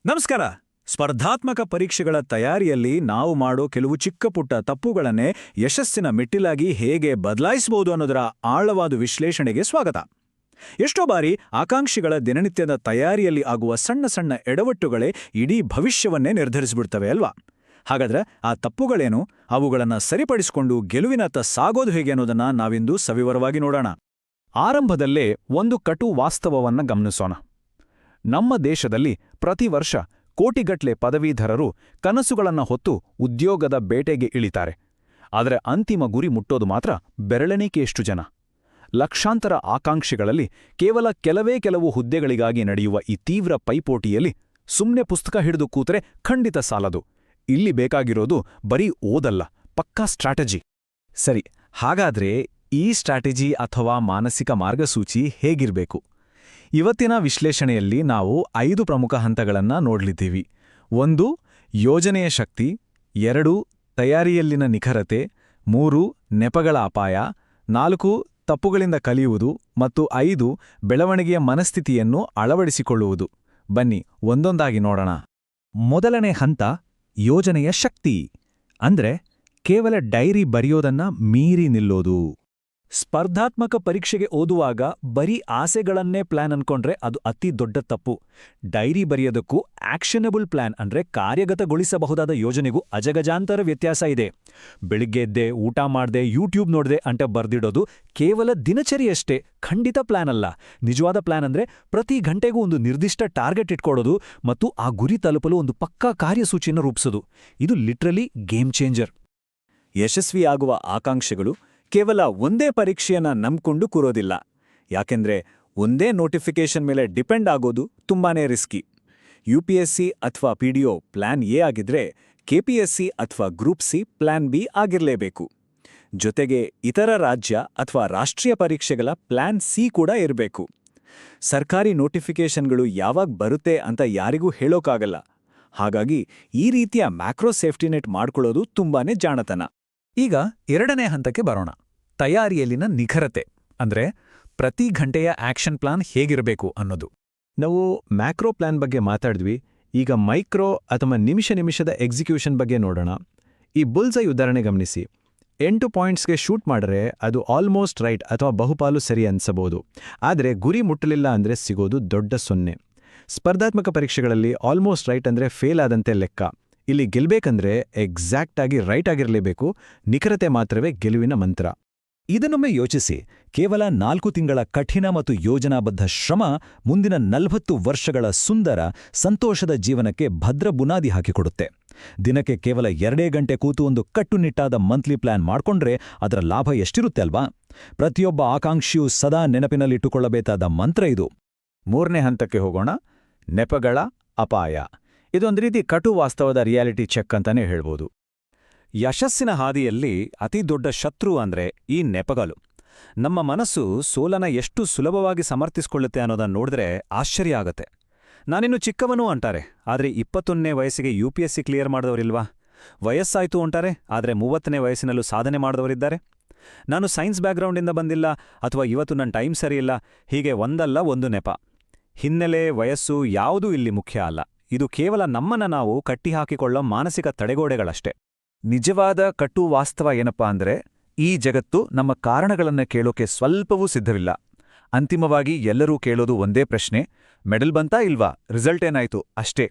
ನಮಸ್ಕಾರ. ಸ್ಪರ್ಧಾತ್ಮಕ ಪರೀಕ್ಷೆಗಳ ತಯಾರಿಯಲ್ಲಿ ನಾವು ಮಾಡೋ ಕೆಲವು ಚಿಕ್ಕಪುಟ್ಟ ತಪ್ಪುಗಳನ್ನೇ ಯಶಸ್ಸಿನ ಮೆಟ್ಟಿಲಾಗಿ ಹೇಗೆ ಬದಲಾಯಿಸಬಹುದು ಅನ್ನೋದರ ಆಳವಾದ ವಿಶ್ಲೇಷಣೆಗೆ ಸ್ವಾಗತ. ಎಷ್ಟೋ ಬಾರಿ ಆಕಾಂಕ್ಷಿಗಳ ದಿನನಿತ್ಯದ ತಯಾರಿಯಲ್ಲಿ ಆಗುವ ಸಣ್ಣ ಸಣ್ಣ ಎಡವಟ್ಟುಗಳೇ ಇಡೀ ಭವಿಷ್ಯವನ್ನೇ ನಿರ್ಧರಿಸಿಬಿಡ್ತವೆ ಅಲ್ವಾ? ಹಾಗಾದ್ರೆ ಆ ತಪ್ಪುಗಳೇನು, ಅವುಗಳನ್ನು ಸರಿಪಡಿಸಿಕೊಂಡು ಗೆಲುವಿನತ್ತ ಸಾಗೋದು ಹೇಗೆ ಅನ್ನೋದನ್ನ ನಾವಿಂದು ಸವಿವರವಾಗಿ ನೋಡೋಣ. ಆರಂಭದಲ್ಲೇ ಒಂದು ಕಟು ವಾಸ್ತವವನ್ನ ಗಮನಿಸೋಣ. ನಮ್ಮ ದೇಶದಲ್ಲಿ ಪ್ರತಿ ವರ್ಷ ಕೋಟಿಗಟ್ಲೆ ಪದವೀಧರರು ಕನಸುಗಳನ್ನ ಹೊತ್ತು ಉದ್ಯೋಗದ ಬೇಟೆಗೆ ಇಳಿತಾರೆ. ಆದರೆ ಅಂತಿಮ ಗುರಿ ಮುಟ್ಟೋದು ಮಾತ್ರ ಬೆರಳೆಣಿಕೆಯಷ್ಟು ಜನ. ಲಕ್ಷಾಂತರ ಆಕಾಂಕ್ಷಿಗಳಲ್ಲಿ ಕೇವಲ ಕೆಲವು ಹುದ್ದೆಗಳಿಗಾಗಿ ನಡೆಯುವ ಈ ತೀವ್ರ ಪೈಪೋಟಿಯಲ್ಲಿ ಸುಮ್ನೆ ಪುಸ್ತಕ ಹಿಡಿದು ಕೂತ್ರೆ ಖಂಡಿತ ಸಾಲದು. ಇಲ್ಲಿ ಬೇಕಾಗಿರೋದು ಬರೀ ಓದಲ್ಲ, ಪಕ್ಕಾ ಸ್ಟ್ರಾಟಜಿ. ಸರಿ, ಹಾಗಾದ್ರೆ ಈ ಸ್ಟ್ರಾಟಜಿ ಅಥವಾ ಮಾನಸಿಕ ಮಾರ್ಗಸೂಚಿ ಹೇಗಿರ್ಬೇಕು? ಇವತ್ತಿನ ವಿಶ್ಲೇಷಣೆಯಲ್ಲಿ ನಾವು 5 ಪ್ರಮುಖ ಹಂತಗಳನ್ನು ನೋಡ್ಲಿದ್ದೀವಿ. 1. ಯೋಜನೆಯ ಶಕ್ತಿ. 2. ತಯಾರಿಯಲ್ಲಿನ ನಿಖರತೆ. 3. ನೆಪಗಳ ಅಪಾಯ. 4. ತಪ್ಪುಗಳಿಂದ ಕಲಿಯುವುದು. ಮತ್ತು 5. ಬೆಳವಣಿಗೆಯ ಮನಸ್ಥಿತಿಯನ್ನು ಅಳವಡಿಸಿಕೊಳ್ಳುವುದು. ಬನ್ನಿ ಒಂದೊಂದಾಗಿ ನೋಡೋಣ. ಮೊದಲನೇ ಹಂತ ಯೋಜನೆಯ ಶಕ್ತಿ. ಅಂದ್ರೆ ಕೇವಲ ಡೈರಿ ಬರೆಯೋದನ್ನ ಮೀರಿ ನಿಲ್ಲೋದು. ಸ್ಪರ್ಧಾತ್ಮಕ ಪರೀಕ್ಷೆಗೆ ಓದುವಾಗ ಬರೀ ಆಸೆಗಳನ್ನೇ ಪ್ಲಾನ್ ಅನ್ಕೊಂಡ್ರೆ ಅದು ಅತಿ ದೊಡ್ಡ ತಪ್ಪು. ಡೈರಿ ಬರೆಯೋದಕ್ಕೂ ಆಕ್ಷನಬಲ್ ಪ್ಲಾನ್ ಅಂದ್ರೆ ಕಾರ್ಯಗತಗೊಳಿಸಬಹುದಾದ ಯೋಜನೆಗೂ ಅಜಗಜಾಂತರ ವ್ಯತ್ಯಾಸ ಇದೆ. ಬೆಳಿಗ್ಗೆ ಎದ್ದೆ, ಊಟ ಮಾಡ್ದೆ, ಯೂಟ್ಯೂಬ್ ನೋಡ್ದೆ ಅಂತ ಬರ್ದಿಡೋದು ಕೇವಲ ದಿನಚರಿಯಷ್ಟೇ, ಖಂಡಿತ ಪ್ಲಾನ್ ಅಲ್ಲ. ನಿಜವಾದ ಪ್ಲಾನ್ ಅಂದ್ರೆ ಪ್ರತಿ ಗಂಟೆಗೂ ಒಂದು ನಿರ್ದಿಷ್ಟ ಟಾರ್ಗೆಟ್ ಇಟ್ಕೊಳ್ಳೋದು ಮತ್ತು ಆ ಗುರಿ ತಲುಪಲು ಒಂದು ಪಕ್ಕಾ ಕಾರ್ಯಸೂಚಿಯನ್ನು ರೂಪಿಸೋದು. ಇದು ಲಿಟ್ರಲಿ ಗೇಮ್ ಚೇಂಜರ್. ಯಶಸ್ವಿಯಾಗುವ ಆಕಾಂಕ್ಷೆಗಳು ಕೇವಲ ಒಂದೇ ಪರೀಕ್ಷೆಯನ್ನ ನಂಬ್ಕೊಂಡು ಕೂರೋದಿಲ್ಲ. ಯಾಕೆಂದ್ರೆ ಒಂದೇ ನೋಟಿಫಿಕೇಶನ್ ಮೇಲೆ ಡಿಪೆಂಡ್ ಆಗೋದು ತುಂಬಾನೇ ರಿಸ್ಕಿ. UPSC ಅಥವಾ PDO ಪ್ಲಾನ್ ಎ ಆಗಿದ್ರೆ KPSC ಅಥವಾ ಗ್ರೂಪ್ ಸಿ ಪ್ಲಾನ್ ಬಿ ಆಗಿರಲೇಬೇಕು. ಜೊತೆಗೆ ಇತರ ರಾಜ್ಯ ಅಥವಾ ರಾಷ್ಟ್ರೀಯ ಪರೀಕ್ಷೆಗಳ ಪ್ಲಾನ್ ಸಿ ಕೂಡ ಇರಬೇಕು. ಸರ್ಕಾರಿ ನೋಟಿಫಿಕೇಶನ್ಗಳು ಯಾವಾಗ ಬರುತ್ತೆ ಅಂತ ಯಾರಿಗೂ ಹೇಳೋಕ್ಕಾಗಲ್ಲ. ಹಾಗಾಗಿ ಈ ರೀತಿಯ ಮ್ಯಾಕ್ರೋ ಸೇಫ್ಟಿ ನೆಟ್ ಮಾಡ್ಕೊಳ್ಳೋದು ತುಂಬಾನೇ ಜಾಣತನ. ಈಗ 2ನೇ ಹಂತಕ್ಕೆ ಬರೋಣ. ತಯಾರಿಯಲ್ಲಿನ ನಿಖರತೆ. ಅಂದ್ರೆ ಪ್ರತಿ ಗಂಟೆಯ ಆಕ್ಷನ್ ಪ್ಲಾನ್ ಹೇಗಿರಬೇಕು ಅನ್ನೋದು. ನಾವು ಮ್ಯಾಕ್ರೋ ಪ್ಲಾನ್ ಬಗ್ಗೆ ಮಾತಾಡಿದ್ವಿ. ಈಗ ಮೈಕ್ರೋ ಅಥವಾ ನಿಮಿಷದ ಎಕ್ಸಿಕ್ಯೂಷನ್ ಬಗ್ಗೆ ನೋಡೋಣ. ಈ ಬುಲ್ಸೈ ಉದಾಹರಣೆ ಗಮನಿಸಿ. 8 ಪಾಯಿಂಟ್ಸ್ಗೆ ಶೂಟ್ ಮಾಡ್ರೆ ಅದು ಆಲ್ಮೋಸ್ಟ್ ರೈಟ್ ಅಥವಾ ಬಹುಪಾಲು ಸರಿ ಅನ್ಸಬಹುದು. ಆದರೆ ಗುರಿ ಮುಟ್ಟಲಿಲ್ಲ ಅಂದ್ರೆ ಸಿಗೋದು ದೊಡ್ಡ 0. ಸ್ಪರ್ಧಾತ್ಮಕ ಪರೀಕ್ಷೆಗಳಲ್ಲಿ ಆಲ್ಮೋಸ್ಟ್ ರೈಟ್ ಅಂದ್ರೆ ಫೇಲ್ ಆದಂತೆ ಲೆಕ್ಕ. ಇಲ್ಲಿ ಗೆಲ್ಬೇಕಂದ್ರೆ ಎಕ್ಸಾಕ್ಟ್ ಆಗಿ ರೈಟ್ ಆಗಿರಲೇಬೇಕು. ನಿಖರತೆ ಮಾತ್ರವೇ ಗೆಲುವಿನ ಮಂತ್ರ. ಇದನ್ನೊಮ್ಮೆ ಯೋಚಿಸಿ. ಕೇವಲ 4 ತಿಂಗಳ ಕಠಿಣ ಮತ್ತು ಯೋಜನಾಬದ್ಧ ಶ್ರಮ ಮುಂದಿನ 40 ವರ್ಷಗಳ ಸುಂದರ, ಸಂತೋಷದ ಜೀವನಕ್ಕೆ ಭದ್ರ ಬುನಾದಿ ಹಾಕಿಕೊಡುತ್ತೆ. ದಿನಕ್ಕೆ ಕೇವಲ 2 ಗಂಟೆ ಕೂತು ಒಂದು ಕಟ್ಟುನಿಟ್ಟಾದ ಮಂತ್ಲಿ ಪ್ಲಾನ್ ಮಾಡ್ಕೊಂಡ್ರೆ ಅದರ ಲಾಭ ಎಷ್ಟಿರುತ್ತೆ ಅಲ್ವಾ? ಪ್ರತಿಯೊಬ್ಬ ಆಕಾಂಕ್ಷಿಯೂ ಸದಾ ನೆನಪಿನಲ್ಲಿಟ್ಟುಕೊಳ್ಳಬೇಕಾದ ಮಂತ್ರ ಇದು. 3ನೇ ಹಂತಕ್ಕೆ ಹೋಗೋಣ. ನೆಪಗಳ ಅಪಾಯ. ಇದೊಂದು ರೀತಿ ಕಟು ವಾಸ್ತವದ ರಿಯಾಲಿಟಿ ಚೆಕ್ ಅಂತಾನೆ ಹೇಳ್ಬೋದು. ಯಶಸ್ಸಿನ ಹಾದಿಯಲ್ಲಿ ಅತಿ ದೊಡ್ಡ ಶತ್ರು ಅಂದ್ರೆ ಈ ನೆಪಗಳು. ನಮ್ಮ ಮನಸ್ಸು ಸೋಲನ ಎಷ್ಟು ಸುಲಭವಾಗಿ ಸಮರ್ಥಿಸಿಕೊಳ್ಳುತ್ತೆ ಅನ್ನೋದನ್ನ ನೋಡಿದ್ರೆ ಆಶ್ಚರ್ಯ ಆಗತ್ತೆ. ನಾನಿನ್ನು ಚಿಕ್ಕವನು ಅಂತಾರೆ, ಆದ್ರೆ 21ನೇ ವಯಸ್ಸಿಗೆ UPSC ಕ್ಲಿಯರ್ ಮಾಡಿದವರಿಲ್ವಾ? ವಯಸ್ಸಾಯ್ತು ಅಂತಾರೆ, ಆದ್ರೆ 30ನೇ ವಯಸ್ಸಿನಲ್ಲೂ ಸಾಧನೆ ಮಾಡಿದವರಿದ್ದಾರೆ. ನಾನು ಸೈನ್ಸ್ ಬ್ಯಾಕ್ಗ್ರೌಂಡಿಂದ ಬಂದಿಲ್ಲ, ಅಥವಾ ಇವತ್ತು ನನ್ನ ಟೈಮ್ ಸರಿಯಿಲ್ಲ, ಹೀಗೆ ಒಂದಲ್ಲ ಒಂದು ನೆಪ. ಹಿನ್ನೆಲೆ, ವಯಸ್ಸು ಯಾವುದೂ ಇಲ್ಲಿ ಮುಖ್ಯ ಅಲ್ಲ. ಇದು ಕೇವಲ ನಮ್ಮನ್ನ ನಾವು ಕಟ್ಟಿಹಾಕಿಕೊಳ್ಳೋ ಮಾನಸಿಕ ತಡೆಗೋಡೆಗಳಷ್ಟೇ. ನಿಜವಾದ ಕಟ್ಟು ವಾಸ್ತವ ಏನಪ್ಪಾ ಅಂದ್ರೆ, ಈ ಜಗತ್ತು ನಮ್ಮ ಕಾರಣಗಳನ್ನ ಕೇಳೋಕೆ ಸ್ವಲ್ಪವೂ ಸಿದ್ಧವಿಲ್ಲ. ಅಂತಿಮವಾಗಿ ಎಲ್ಲರೂ ಕೇಳೋದು ಒಂದೇ ಪ್ರಶ್ನೆ: ಮೆಡಲ್ ಬಂತಾ ಇಲ್ವಾ, ರಿಸಲ್ಟ್ ಏನಾಯ್ತು, ಅಷ್ಟೇ.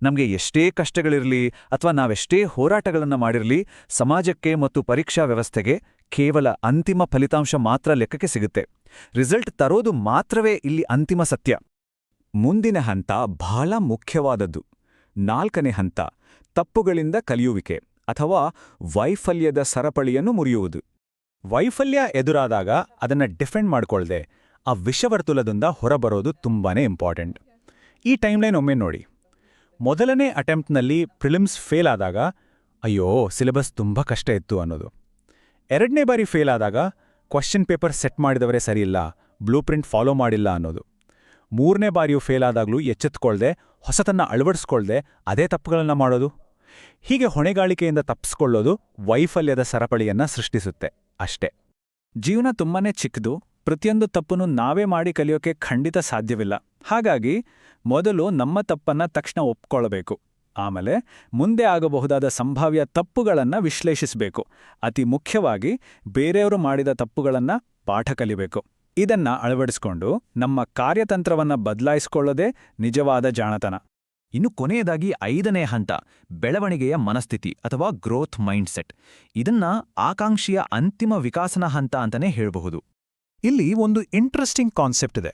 ನಮ್ಗೆ ಎಷ್ಟೇ ಕಷ್ಟಗಳಿರ್ಲಿ ಅಥವಾ ನಾವೆಷ್ಟೇ ಹೋರಾಟಗಳನ್ನ ಮಾಡಿರ್ಲಿ, ಸಮಾಜಕ್ಕೆ ಮತ್ತು ಪರೀಕ್ಷಾ ವ್ಯವಸ್ಥೆಗೆ ಕೇವಲ ಅಂತಿಮ ಫಲಿತಾಂಶ ಮಾತ್ರ ಲೆಕ್ಕಕ್ಕೆ ಸಿಗುತ್ತೆ. ರಿಸಲ್ಟ್ ತರೋದು ಮಾತ್ರವೇ ಇಲ್ಲಿ ಅಂತಿಮ ಸತ್ಯ. ಮುಂದಿನ ಹಂತ ಬಹಳ ಮುಖ್ಯವಾದದ್ದು. 4ನೇ ಹಂತ ತಪ್ಪುಗಳಿಂದ ಕಲಿಯುವಿಕೆ ಅಥವಾ ವೈಫಲ್ಯದ ಸರಪಳಿಯನ್ನು ಮುರಿಯುವುದು. ವೈಫಲ್ಯ ಎದುರಾದಾಗ ಅದನ್ನ ಡಿಫೆಂಡ್ ಮಾಡ್ಕೊಳ್ದೆ ಆ ವಿಷವರ್ತುಲದಿಂದ ಹೊರಬರೋದು ತುಂಬಾನೇ ಇಂಪಾರ್ಟೆಂಟ್. ಈ ಟೈಮ್ಲೈನ್ ಒಮ್ಮೆ ನೋಡಿ. ಮೊದಲನೇ ಅಟೆಂಪ್ಟ್ನಲ್ಲಿ ಪ್ರಿಲಿಮ್ಸ್ ಫೇಲ್ ಆದಾಗ ಅಯ್ಯೋ ಸಿಲೆಬಸ್ ತುಂಬಾ ಕಷ್ಟ ಇತ್ತು ಅನ್ನೋದು. 2ನೇ ಬಾರಿ ಫೇಲ್ ಆದಾಗ ಕ್ವಶ್ಚನ್ ಪೇಪರ್ ಸೆಟ್ ಮಾಡಿದವರೇ ಸರಿಯಿಲ್ಲ, ಬ್ಲೂ ಪ್ರಿಂಟ್ ಫಾಲೋ ಮಾಡಿಲ್ಲ ಅನ್ನೋದು. 3ನೇ ಬಾರಿಯೂ ಫೇಲ್ ಆದಾಗ್ಲೂ ಎಚ್ಚೆತ್ಕೊಳ್ದೆ, ಹೊಸತನ್ನ ಅಳವಡಿಸ್ಕೊಳ್ದೆ ಅದೇ ತಪ್ಪುಗಳನ್ನ ಮಾಡೋದು. ಹೀಗೆ ಹೊಣೆಗಾಳಿಕೆಯಿಂದ ತಪ್ಪಿಸ್ಕೊಳ್ಳೋದು ವೈಫಲ್ಯದ ಸರಪಳಿಯನ್ನ ಸೃಷ್ಟಿಸುತ್ತೆ ಅಷ್ಟೇ. ಜೀವನ ತುಂಬಾನೇ ಚಿಕ್ಕದು. ಪ್ರತಿಯೊಂದು ತಪ್ಪನ್ನು ನಾವೇ ಮಾಡಿ ಕಲಿಯೋಕೆ ಖಂಡಿತ ಸಾಧ್ಯವಿಲ್ಲ. ಹಾಗಾಗಿ ಮೊದಲು ನಮ್ಮ ತಪ್ಪನ್ನ ತಕ್ಷಣ ಒಪ್ಕೊಳ್ಬೇಕು. ಆಮೇಲೆ ಮುಂದೆ ಆಗಬಹುದಾದ ಸಂಭಾವ್ಯ ತಪ್ಪುಗಳನ್ನು ವಿಶ್ಲೇಷಿಸಬೇಕು. ಅತಿ ಮುಖ್ಯವಾಗಿ ಬೇರೆಯವರು ಮಾಡಿದ ತಪ್ಪುಗಳನ್ನು ಪಾಠ ಕಲಿಬೇಕು. ಇದನ್ನ ಅಳವಡಿಸಿಕೊಂಡು ನಮ್ಮ ಕಾರ್ಯತಂತ್ರವನ್ನ ಬದಲಾಯಿಸಿಕೊಳ್ಳೋದೇ ನಿಜವಾದ ಜಾಣತನ. ಇನ್ನು ಕೊನೆಯದಾಗಿ 5ನೇ ಹಂತ, ಬೆಳವಣಿಗೆಯ ಮನಸ್ಥಿತಿ ಅಥವಾ ಗ್ರೋತ್ ಮೈಂಡ್ಸೆಟ್. ಇದನ್ನ ಆಕಾಂಕ್ಷಿಯ ಅಂತಿಮ ವಿಕಾಸನ ಹಂತ ಅಂತಾನೆ ಹೇಳಬಹುದು. ಇಲ್ಲಿ ಒಂದು ಇಂಟ್ರೆಸ್ಟಿಂಗ್ ಕಾನ್ಸೆಪ್ಟ್ ಇದೆ.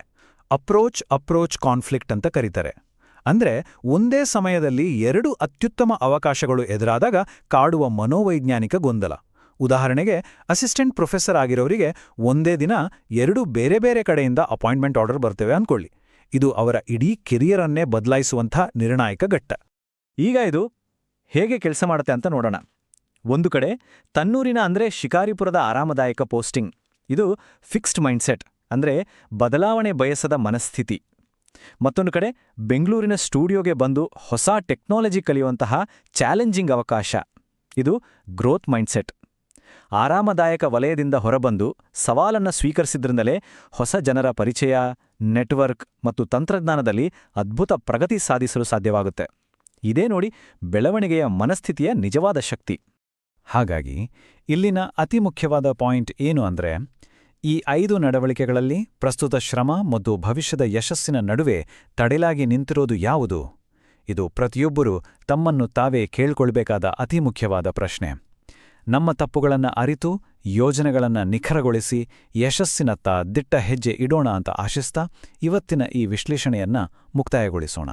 ಅಪ್ರೋಚ್ ಕಾನ್ಫ್ಲಿಕ್ಟ್ ಅಂತ ಕರೀತಾರೆ. ಅಂದ್ರೆ ಒಂದೇ ಸಮಯದಲ್ಲಿ 2 ಅತ್ಯುತ್ತಮ ಅವಕಾಶಗಳು ಎದುರಾದಾಗ ಕಾಡುವ ಮನೋವೈಜ್ಞಾನಿಕ ಗೊಂದಲ. ಉದಾಹರಣೆಗೆ, ಅಸಿಸ್ಟೆಂಟ್ ಪ್ರೊಫೆಸರ್ ಆಗಿರೋರಿಗೆ ಒಂದೇ ದಿನ 2 ಬೇರೆ ಬೇರೆ ಕಡೆಯಿಂದ ಅಪಾಯಿಂಟ್ಮೆಂಟ್ ಆರ್ಡರ್ ಬರ್ತವೆ ಅನ್ಕೊಳ್ಳಿ. ಇದು ಅವರ ಇಡೀ ಕೆರಿಯರನ್ನೇ ಬದಲಾಯಿಸುವಂಥ ನಿರ್ಣಾಯಕ ಘಟ್ಟ. ಈಗ ಇದು ಹೇಗೆ ಕೆಲಸ ಮಾಡುತ್ತೆ ಅಂತ ನೋಡೋಣ. ಒಂದು ಕಡೆ ತನ್ನೂರಿನ ಅಂದ್ರೆ ಶಿಕಾರಿಪುರದ ಆರಾಮದಾಯಕ ಪೋಸ್ಟಿಂಗ್. ಇದು ಫಿಕ್ಸ್ಡ್ ಮೈಂಡ್ಸೆಟ್, ಅಂದ್ರೆ ಬದಲಾವಣೆ ಬಯಸದ ಮನಸ್ಥಿತಿ. ಮತ್ತೊಂದು ಕಡೆ ಬೆಂಗಳೂರಿನ ಸ್ಟುಡಿಯೋಗೆ ಬಂದು ಹೊಸ ಟೆಕ್ನಾಲಜಿ ಕಲಿಯುವಂತಹ ಚಾಲೆಂಜಿಂಗ್ ಅವಕಾಶ. ಇದು ಗ್ರೋತ್ ಮೈಂಡ್ಸೆಟ್. ಆರಾಮದಾಯಕ ವಲಯದಿಂದ ಹೊರಬಂದು ಸವಾಲನ್ನು ಸ್ವೀಕರಿಸಿದ್ರಿಂದಲೇ ಹೊಸ ಜನರ ಪರಿಚಯ, ನೆಟ್ವರ್ಕ್ ಮತ್ತು ತಂತ್ರಜ್ಞಾನದಲ್ಲಿ ಅದ್ಭುತ ಪ್ರಗತಿ ಸಾಧಿಸಲು ಸಾಧ್ಯವಾಗುತ್ತೆ. ಇದೇ ನೋಡಿ ಬೆಳವಣಿಗೆಯ ಮನಸ್ಥಿತಿಯ ನಿಜವಾದ ಶಕ್ತಿ. ಹಾಗಾಗಿ ಇಲ್ಲಿನ ಅತಿ ಮುಖ್ಯವಾದ ಪಾಯಿಂಟ್ ಏನು ಅಂದ್ರೆ, ಈ 5 ನಡವಳಿಕೆಗಳಲ್ಲಿ ಪ್ರಸ್ತುತ ಶ್ರಮ ಮತ್ತು ಭವಿಷ್ಯದ ಯಶಸ್ಸಿನ ನಡುವೆ ತಡೆಲಾಗಿ ನಿಂತಿರೋದು ಯಾವುದು? ಇದು ಪ್ರತಿಯೊಬ್ಬರೂ ತಮ್ಮನ್ನು ತಾವೇ ಕೇಳ್ಕೊಳ್ಬೇಕಾದ ಅತಿ ಮುಖ್ಯವಾದ ಪ್ರಶ್ನೆ. ನಮ್ಮ ತಪ್ಪುಗಳನ್ನು ಅರಿತು ಯೋಜನೆಗಳನ್ನು ನಿಖರಗೊಳಿಸಿ ಯಶಸ್ಸಿನತ್ತ ದಿಟ್ಟ ಹೆಜ್ಜೆ ಇಡೋಣ ಅಂತ ಆಶಿಸ್ತಾ ಇವತ್ತಿನ ಈ ವಿಶ್ಲೇಷಣೆಯನ್ನ ಮುಕ್ತಾಯಗೊಳಿಸೋಣ.